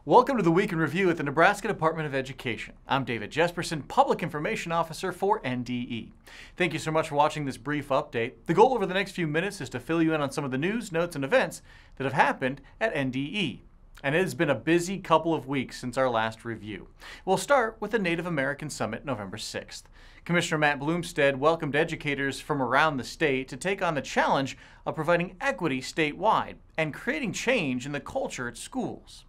Welcome to the Week in Review at the Nebraska Department of Education. I'm David Jesperson, Public Information Officer for NDE. Thank you so much for watching this brief update. The goal over the next few minutes is to fill you in on some of the news, notes, and events that have happened at NDE. And it has been a busy couple of weeks since our last review. We'll start with the Native American Summit November 6th. Commissioner Matt Bloomstead welcomed educators from around the state to take on the challenge of providing equity statewide and creating change in the culture at schools.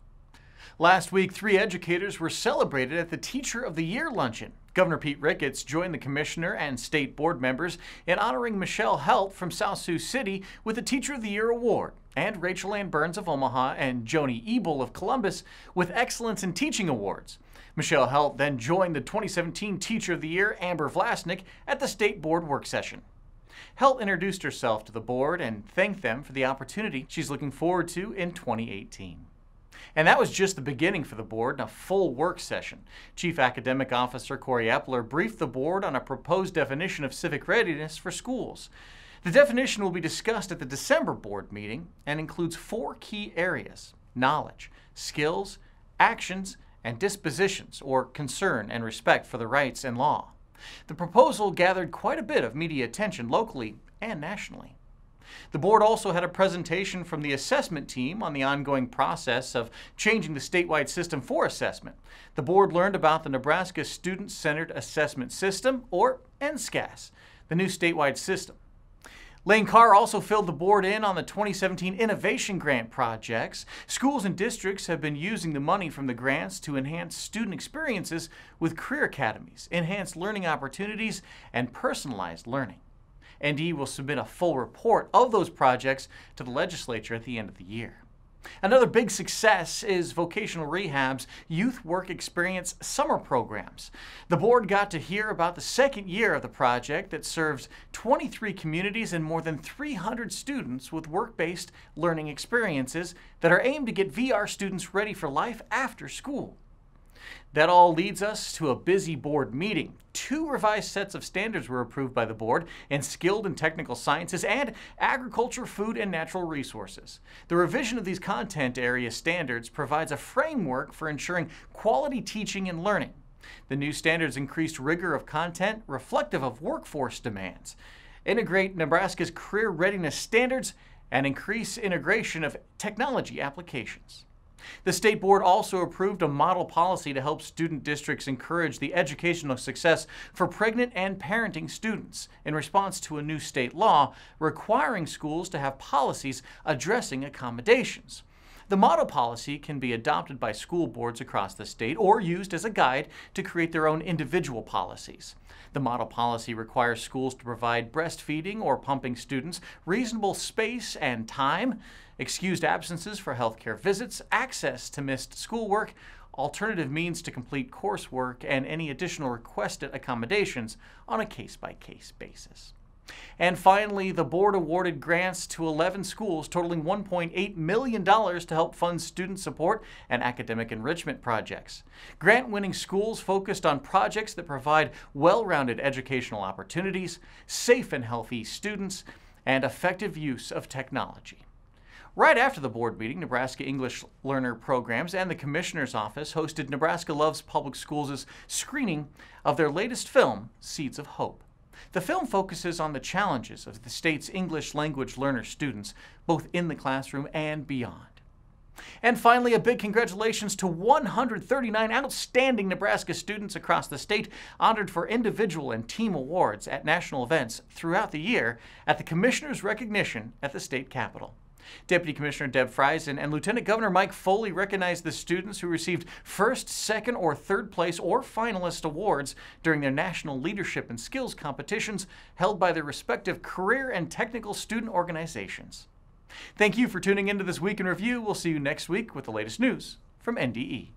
Last week, 3 educators were celebrated at the Teacher of the Year luncheon. Governor Pete Ricketts joined the commissioner and state board members in honoring Michelle Helt from South Sioux City with the Teacher of the Year award, and Rachel Ann Burns of Omaha and Joni Ebel of Columbus with Excellence in Teaching awards. Michelle Helt then joined the 2017 Teacher of the Year, Amber Vlasnik, at the state board work session. Helt introduced herself to the board and thanked them for the opportunity she's looking forward to in 2018. And that was just the beginning for the board in a full work session. Chief Academic Officer Corey Epler briefed the board on a proposed definition of civic readiness for schools. The definition will be discussed at the December board meeting and includes 4 key areas: knowledge, skills, actions, and dispositions, or concern and respect for the rights and law. The proposal gathered quite a bit of media attention locally and nationally. The board also had a presentation from the assessment team on the ongoing process of changing the statewide system for assessment. The board learned about the Nebraska Student-Centered Assessment System, or NSCAS, the new statewide system. Lane Carr also filled the board in on the 2017 Innovation Grant projects. Schools and districts have been using the money from the grants to enhance student experiences with career academies, enhanced learning opportunities, and personalized learning. NDE will submit a full report of those projects to the legislature at the end of the year. Another big success is Vocational Rehab's Youth Work Experience summer programs. The board got to hear about the second year of the project that serves 23 communities and more than 300 students with work-based learning experiences that are aimed to get VR students ready for life after school. That all leads us to a busy board meeting. 2 revised sets of standards were approved by the board in skilled and technical sciences and agriculture, food, and natural resources. The revision of these content area standards provides a framework for ensuring quality teaching and learning. The new standards increased rigor of content reflective of workforce demands, integrate Nebraska's career readiness standards, and increase integration of technology applications. The state board also approved a model policy to help student districts encourage the educational success for pregnant and parenting students in response to a new state law requiring schools to have policies addressing accommodations. The model policy can be adopted by school boards across the state or used as a guide to create their own individual policies. The model policy requires schools to provide breastfeeding or pumping students reasonable space and time, excused absences for healthcare visits, access to missed schoolwork, alternative means to complete coursework, and any additional requested accommodations on a case-by-case basis. And finally, the board awarded grants to 11 schools totaling $1.8 million to help fund student support and academic enrichment projects. Grant-winning schools focused on projects that provide well-rounded educational opportunities, safe and healthy students, and effective use of technology. Right after the board meeting, Nebraska English Learner Programs and the Commissioner's Office hosted Nebraska Loves Public Schools' screening of their latest film, Seeds of Hope. The film focuses on the challenges of the state's English language learner students, both in the classroom and beyond. And finally, a big congratulations to 139 outstanding Nebraska students across the state honored for individual and team awards at national events throughout the year at the Commissioner's recognition at the state capitol. Deputy Commissioner Deb Friesen and Lieutenant Governor Mike Foley recognized the students who received first, second, or third place or finalist awards during their national leadership and skills competitions held by their respective career and technical student organizations. Thank you for tuning into this Week in Review. We'll see you next week with the latest news from NDE.